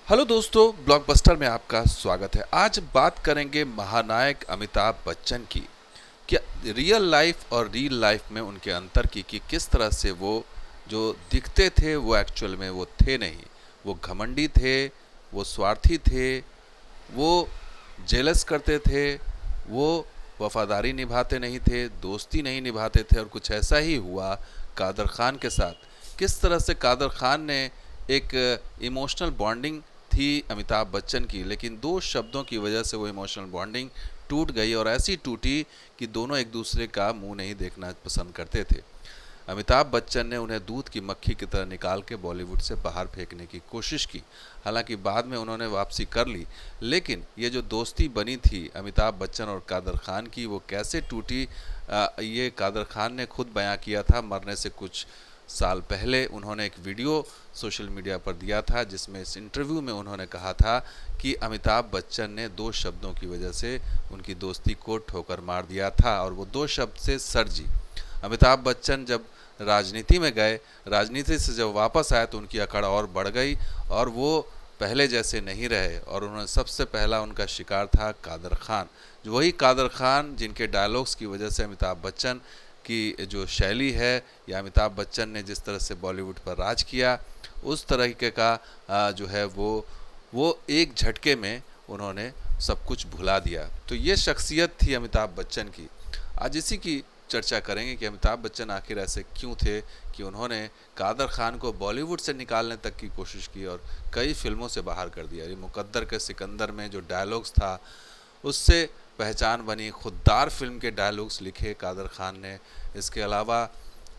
Hello दोस्तों, blockbuster में आपका स्वागत है। आज बात करेंगे महानायक अमिताभ बच्चन की। क्या रियल लाइफ और रील लाइफ में उनके अंतर की कि किस तरह से वो जो दिखते थे वो एक्चुअल में वो थे नहीं। वो घमंडी थे, वो स्वार्थी थे, वो जेलस करते थे, वो वफादारी निभाते नहीं थे, दोस्ती नहीं निभाते थे। और कुछ ऐसा ही हुआ कादर ख़ान के साथ। किस तरह से कादर ख़ान ने एक इमोशनल बॉन्डिंग थी अमिताभ बच्चन की, लेकिन दो शब्दों की वजह से वो इमोशनल बॉन्डिंग टूट गई और ऐसी टूटी कि दोनों एक दूसरे का मुंह नहीं देखना पसंद करते थे। अमिताभ बच्चन ने उन्हें दूध की मक्खी की तरह निकाल के बॉलीवुड से बाहर फेंकने की कोशिश की। हालांकि बाद में उन्होंने वापसी कर ली, लेकिन ये जो दोस्ती बनी थी अमिताभ बच्चन और कादर ख़ान की, वो कैसे टूटी ये कादर ख़ान ने खुद बयां किया था। मरने से कुछ साल पहले उन्होंने एक वीडियो सोशल मीडिया पर दिया था, जिसमें इस इंटरव्यू में उन्होंने कहा था कि अमिताभ बच्चन ने दो शब्दों की वजह से उनकी दोस्ती को ठोकर मार दिया था, और वो दो शब्द से सर जी। अमिताभ बच्चन जब राजनीति में गए, राजनीति से जब वापस आए तो उनकी अकड़ और बढ़ गई और वो पहले जैसे नहीं रहे। और उन्होंने सबसे पहला उनका शिकार था कादर ख़ान, जो वही कादर ख़ान जिनके डायलॉग्स की वजह से अमिताभ बच्चन की जो शैली है, या अमिताभ बच्चन ने जिस तरह से बॉलीवुड पर राज किया, उस तरीके का जो है वो एक झटके में उन्होंने सब कुछ भुला दिया। तो ये शख्सियत थी अमिताभ बच्चन की। आज इसी की चर्चा करेंगे कि अमिताभ बच्चन आखिर ऐसे क्यों थे कि उन्होंने कादर ख़ान को बॉलीवुड से निकालने तक की कोशिश की और कई फिल्मों से बाहर कर दिया। ये मुकद्दर के सिकंदर में जो डायलॉग्स था, उससे पहचान बनी। खुद्दार फिल्म के डायलॉग्स लिखे कादर ख़ान ने। इसके अलावा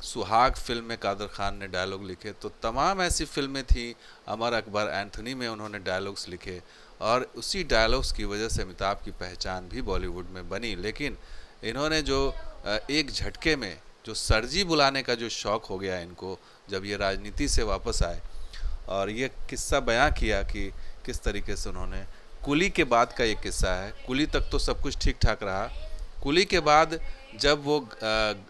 सुहाग फिल्म में कादर ख़ान ने डायलॉग लिखे। तो तमाम ऐसी फिल्में थी, अमर अकबर, एंथनी में उन्होंने डायलॉग्स लिखे, और उसी डायलॉग्स की वजह से अमिताभ की पहचान भी बॉलीवुड में बनी। लेकिन इन्होंने जो एक झटके में जो सरजी बुलाने का जो शौक़ हो गया इनको, जब ये राजनीति से वापस आए, और ये किस्सा बयां किया कि किस तरीके से उन्होंने, कुली के बाद का ये किस्सा है। कुली तक तो सब कुछ ठीक ठाक रहा। कुली के बाद जब वो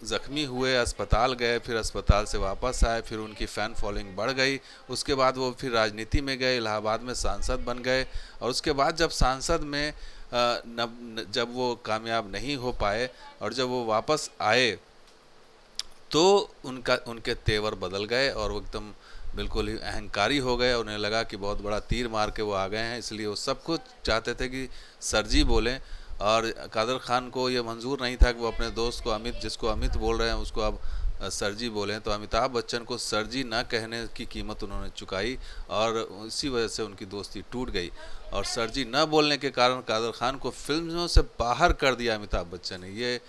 ज़ख्मी हुए, अस्पताल गए, फिर अस्पताल से वापस आए, फिर उनकी फ़ैन फॉलोइंग बढ़ गई। उसके बाद वो फिर राजनीति में गए, इलाहाबाद में सांसद बन गए। और उसके बाद जब सांसद में जब वो कामयाब नहीं हो पाए और जब वो वापस आए, तो उनके तेवर बदल गए और वो एकदम बिल्कुल ही अहंकारी हो गए। उन्हें लगा कि बहुत बड़ा तीर मार के वो आ गए हैं, इसलिए वो सब कुछ चाहते थे कि सरजी बोलें। और कादर ख़ान को ये मंजूर नहीं था कि वो अपने दोस्त को अमित, जिसको अमित बोल रहे हैं, उसको अब सरजी बोलें। तो अमिताभ बच्चन को सरजी ना कहने की कीमत उन्होंने चुकाई, और इसी वजह से उनकी दोस्ती टूट गई। और सरजी न बोलने के कारण कादर ख़ान को फिल्मों से बाहर कर दिया अमिताभ बच्चन ने। ये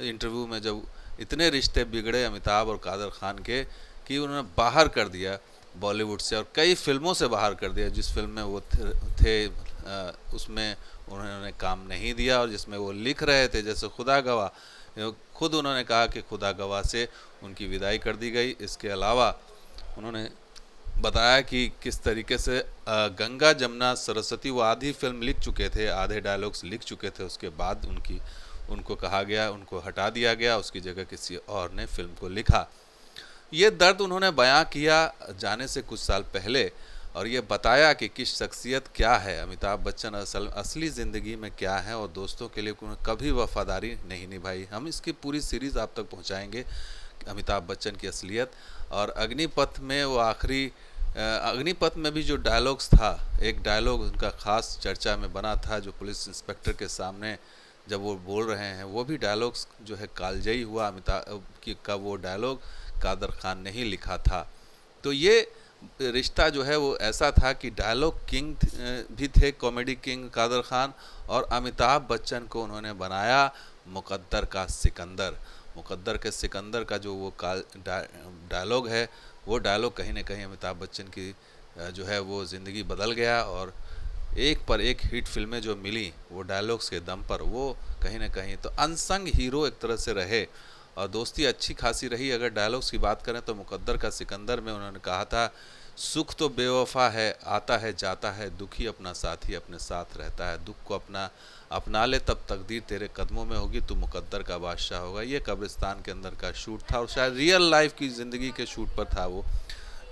इंटरव्यू में जब इतने रिश्ते बिगड़े अमिताभ और कादर ख़ान के कि उन्होंने बाहर कर दिया बॉलीवुड से, और कई फिल्मों से बाहर कर दिया। जिस फिल्म में वो थे उसमें उन्होंने काम नहीं दिया, और जिसमें वो लिख रहे थे, जैसे खुदा गवाह, खुद उन्होंने कहा कि खुदा गवाह से उनकी विदाई कर दी गई। इसके अलावा उन्होंने बताया कि किस तरीके से गंगा जमुना सरस्वती, वो आधी फिल्म लिख चुके थे, आधे डायलॉग्स लिख चुके थे, उसके बाद उनको कहा गया, उनको हटा दिया गया, उसकी जगह किसी और ने फिल्म को लिखा। ये दर्द उन्होंने बयां किया जाने से कुछ साल पहले, और ये बताया कि किस शख्सियत क्या है अमिताभ बच्चन, असली ज़िंदगी में क्या है, और दोस्तों के लिए उन्होंने कभी वफादारी नहीं निभाई। हम इसकी पूरी सीरीज़ आप तक पहुंचाएंगे, अमिताभ बच्चन की असलियत। और अग्निपथ में वो आखिरी अग्निपथ में भी जो डायलॉग्स था, एक डायलॉग उनका ख़ास चर्चा में बना था, जो पुलिस इंस्पेक्टर के सामने जब वो बोल रहे हैं, वो भी डायलॉग्स जो है कालजयी हुआ। अमिताभ की का वो डायलॉग कादर ख़ान ने ही लिखा था। तो ये रिश्ता जो है वो ऐसा था कि डायलॉग किंग भी थे, कॉमेडी किंग कादर ख़ान, और अमिताभ बच्चन को उन्होंने बनाया मुकद्दर का सिकंदर। मुकद्दर के सिकंदर का जो वो डायलॉग है, वो डायलॉग कहीं ना कहीं अमिताभ बच्चन की जो है वो ज़िंदगी बदल गया, और एक पर एक हिट फिल्में जो मिली वो डायलॉग्स के दम पर, वो कहीं ना कहीं तो अनसंग हीरो एक तरह से रहे। और दोस्ती अच्छी खासी रही। अगर डायलॉग्स की बात करें तो मुकद्दर का सिकंदर में उन्होंने कहा था, सुख तो बेवफा है, आता है जाता है, दुखी अपना साथी अपने साथ रहता है, दुख को अपना ले तब तकदीर तेरे कदमों में होगी, तू मुकद्दर का बादशाह होगा। ये कब्रिस्तान के अंदर का शूट था, और शायद रियल लाइफ की ज़िंदगी के शूट पर था वो,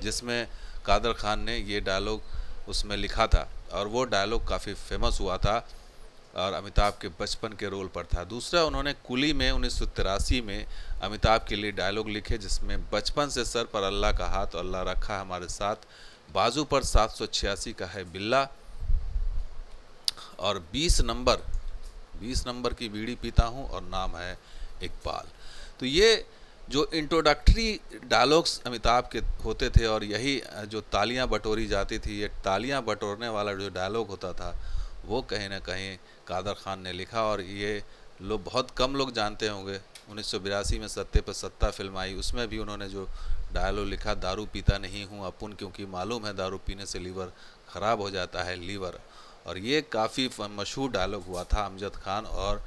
जिसमें कादर ख़ान ने ये डायलॉग उसमें लिखा था और वो डायलॉग काफ़ी फेमस हुआ था और अमिताभ के बचपन के रोल पर था। दूसरा, उन्होंने कुली में 1983 में अमिताभ के लिए डायलॉग लिखे जिसमें बचपन से सर पर अल्लाह का हाथ, अल्लाह रखा हमारे साथ, बाजू पर 786 का है बिल्ला और 20 नंबर की बीड़ी पीता हूँ और नाम है इकबाल। तो ये जो इंट्रोडक्टरी डायलॉग्स अमिताभ के होते थे और यही जो तालियां बटोरी जाती थी, ये तालियां बटोरने वाला जो डायलॉग होता था वो कहीं ना कहीं कादर खान ने लिखा और ये लोग बहुत कम लोग जानते होंगे। 1982 में सत्ते पर सत्ता फिल्म आई, उसमें भी उन्होंने जो डायलॉग लिखा, दारू पीता नहीं हूँ अपुन क्योंकि मालूम है दारू पीने से लीवर ख़राब हो जाता है लीवर। और ये काफ़ी मशहूर डायलॉग हुआ था अमजद खान और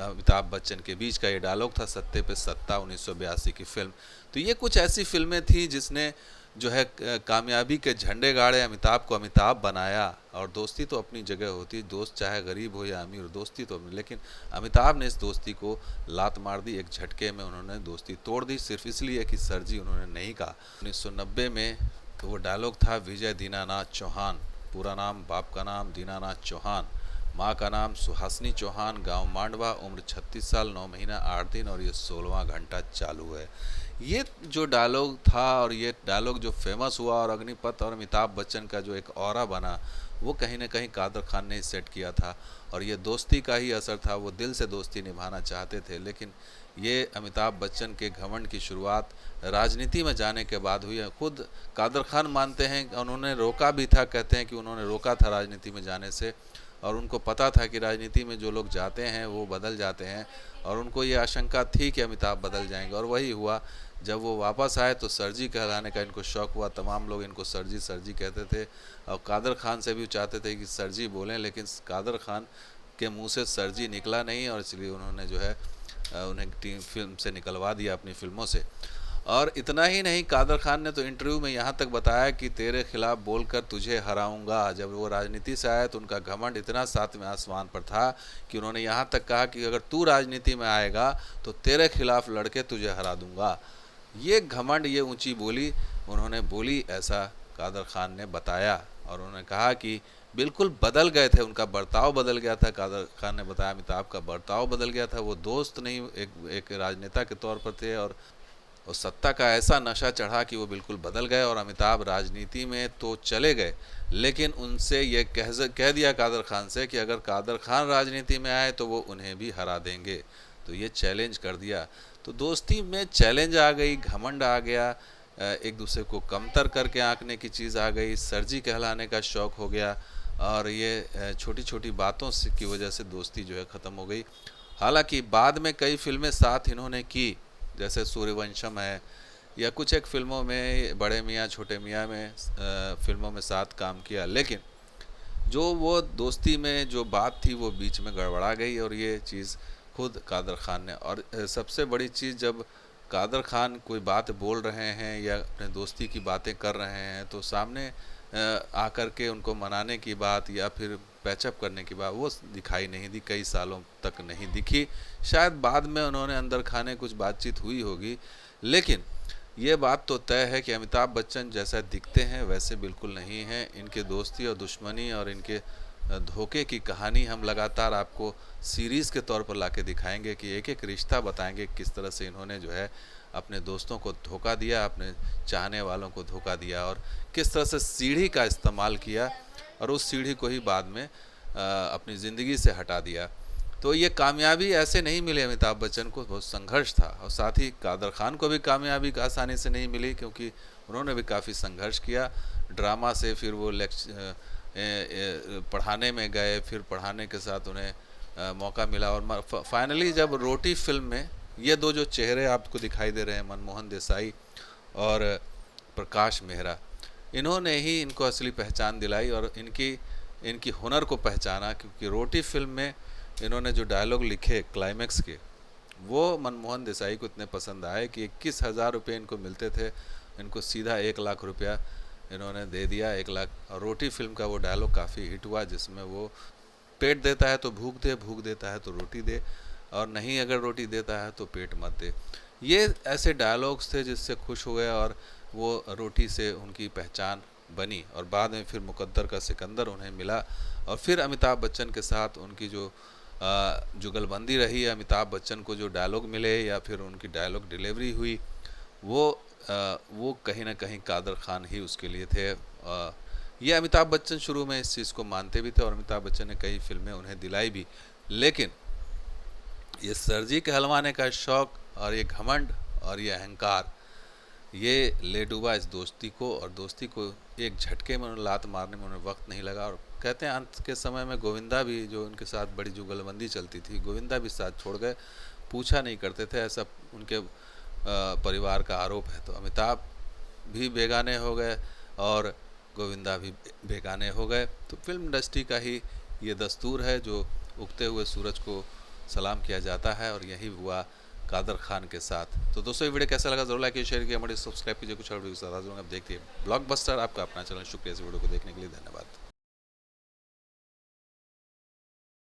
अमिताभ बच्चन के बीच का। ये डायलॉग था सत्ते पे सत्ता 1982 की फिल्म। तो ये कुछ ऐसी फिल्में थी जिसने जो है कामयाबी के झंडे गाड़े, अमिताभ को अमिताभ बनाया। और दोस्ती तो अपनी जगह होती, दोस्त चाहे गरीब हो या अमीर, दोस्ती तो अपनी, लेकिन अमिताभ ने इस दोस्ती को लात मार दी, एक झटके में उन्होंने दोस्ती तोड़ दी सिर्फ इसलिए कि सर जी उन्होंने नहीं कहा। 1990 में तो वो डायलॉग था, विजय दीनानाथ चौहान, पूरा नाम बाप का नाम दीनानाथ चौहान, माँ का नाम सुहासिनी चौहान, गांव मांडवा, उम्र 36 साल 9 महीना 8 दिन और ये 16वां घंटा चालू है। ये जो डायलॉग था और ये डायलॉग जो फेमस हुआ और अग्निपथ और अमिताभ बच्चन का जो एक ऑरा बना, वो कहीं ना कहीं कादर खान ने सेट किया था। और ये दोस्ती का ही असर था, वो दिल से दोस्ती निभाना चाहते थे। लेकिन ये अमिताभ बच्चन के घमंड की शुरुआत राजनीति में जाने के बाद हुई है। खुद कादर खान मानते हैं उन्होंने रोका भी था, कहते हैं कि उन्होंने रोका था राजनीति में जाने से और उनको पता था कि राजनीति में जो लोग जाते हैं वो बदल जाते हैं और उनको ये आशंका थी कि अमिताभ बदल जाएंगे और वही हुआ। जब वो वापस आए तो सरजी कहलाने का इनको शौक़ हुआ, तमाम लोग इनको सरजी सरजी कहते थे और कादर खान से भी चाहते थे कि सरजी बोलें, लेकिन कादर खान के मुंह से सरजी निकला नहीं और इसलिए उन्होंने जो है उन्हें टीम फिल्म से निकलवा दिया, अपनी फिल्मों से। और इतना ही नहीं, कादर खान ने तो इंटरव्यू में यहाँ तक बताया कि तेरे खिलाफ बोलकर तुझे हराऊंगा। जब वो राजनीति से आए तो उनका घमंड इतना सातवें आसमान पर था कि उन्होंने यहाँ तक कहा कि अगर तू राजनीति में आएगा तो तेरे खिलाफ लड़के तुझे हरा दूंगा। ये घमंड, ये ऊंची बोली उन्होंने बोली, ऐसा कादर खान ने बताया। और उन्होंने कहा कि बिल्कुल बदल गए थे, उनका बर्ताव बदल गया था। कादर खान ने बताया अमिताभ का बर्ताव बदल गया था, वो दोस्त नहीं एक राजनेता के तौर पर थे और सत्ता का ऐसा नशा चढ़ा कि वो बिल्कुल बदल गए। और अमिताभ राजनीति में तो चले गए, लेकिन उनसे ये कह दिया कादर खान से कि अगर कादर खान राजनीति में आए तो वो उन्हें भी हरा देंगे। तो ये चैलेंज कर दिया। तो दोस्ती में चैलेंज आ गई, घमंड आ गया, एक दूसरे को कमतर करके आंकने की चीज़ आ गई, सरजी कहलाने का शौक़ हो गया और ये छोटी छोटी बातों से की वजह से दोस्ती जो है ख़त्म हो गई। हालांकि बाद में कई फिल्में साथ इन्होंने की, जैसे सूर्यवंशम है या कुछ एक फिल्मों में, बड़े मियाँ छोटे मियाँ में फिल्मों में साथ काम किया, लेकिन जो वो दोस्ती में जो बात थी वो बीच में गड़बड़ा गई और ये चीज़ खुद कादर खान ने। और सबसे बड़ी चीज़, जब कादर खान कोई बात बोल रहे हैं या अपने दोस्ती की बातें कर रहे हैं तो सामने आकर के उनको मनाने की बात या फिर पैचअप करने की बात वो दिखाई नहीं दी, कई सालों तक नहीं दिखी। शायद बाद में उन्होंने अंदर खाने कुछ बातचीत हुई होगी, लेकिन ये बात तो तय है कि अमिताभ बच्चन जैसा दिखते हैं वैसे बिल्कुल नहीं हैं। इनके दोस्ती और दुश्मनी और इनके धोखे की कहानी हम लगातार आपको सीरीज़ के तौर पर लाके दिखाएंगे कि एक एक रिश्ता बताएंगे किस तरह से इन्होंने जो है अपने दोस्तों को धोखा दिया, अपने चाहने वालों को धोखा दिया और किस तरह से सीढ़ी का इस्तेमाल किया और उस सीढ़ी को ही बाद में अपनी ज़िंदगी से हटा दिया। तो ये कामयाबी ऐसे नहीं मिली अमिताभ बच्चन को, बहुत संघर्ष था। और साथ ही कादर खान को भी कामयाबी आसानी से नहीं मिली क्योंकि उन्होंने भी काफ़ी संघर्ष किया। ड्रामा से फिर वो पढ़ाने में गए, फिर पढ़ाने के साथ उन्हें मौका मिला और फाइनली जब रोटी फिल्म में ये दो जो चेहरे आपको दिखाई दे रहे हैं, मनमोहन देसाई और प्रकाश मेहरा, इन्होंने ही इनको असली पहचान दिलाई और इनकी हुनर को पहचाना। क्योंकि रोटी फिल्म में इन्होंने जो डायलॉग लिखे क्लाइमैक्स के, वो मनमोहन देसाई को इतने पसंद आए कि 21,000 रुपये इनको मिलते थे, इनको सीधा 1 लाख रुपया इन्होंने दे दिया, 1 लाख। और रोटी फिल्म का वो डायलॉग काफ़ी हिट हुआ जिसमें वो पेट देता है तो भूख दे, भूख देता है तो रोटी दे, और नहीं अगर रोटी देता है तो पेट मत दे। ये ऐसे डायलॉग्स थे जिससे खुश हो गए और वो रोटी से उनकी पहचान बनी और बाद में फिर मुकद्दर का सिकंदर उन्हें मिला और फिर अमिताभ बच्चन के साथ उनकी जो जुगलबंदी रही, अमिताभ बच्चन को जो डायलॉग मिले या फिर उनकी डायलॉग डिलीवरी हुई, वो कहीं ना कहीं कादर खान ही उसके लिए थे। ये अमिताभ बच्चन शुरू में इस चीज़ को मानते भी थे और अमिताभ बच्चन ने कई फिल्में उन्हें दिलाई भी, लेकिन ये सरजी कहलवाने का शौक़ और ये घमंड और ये अहंकार, ये ले डूबा इस दोस्ती को, और दोस्ती को एक झटके में उन्हें लात मारने में उन्हें वक्त नहीं लगा। और कहते हैं अंत के समय में गोविंदा भी, जो उनके साथ बड़ी जुगलबंदी चलती थी, गोविंदा भी साथ छोड़ गए, पूछा नहीं करते थे, ऐसा उनके परिवार का आरोप है। तो अमिताभ भी बेगाने हो गए और गोविंदा भी बेगाने हो गए। तो फिल्म इंडस्ट्री का ही ये दस्तूर है, जो उगते हुए सूरज को सलाम किया जाता है, और यही हुआ कादर खान के साथ। तो दोस्तों ये वीडियो कैसा लगा जरूर लाइक कीजिए, शेयर कीजिए, हमारे सब्सक्राइब कीजिए। कुछ और वीडियो के साथ आप देखते हैं ब्लॉकबस्टर, आपका अपना चैनल। शुक्रिया इस वीडियो को देखने के लिए, धन्यवाद।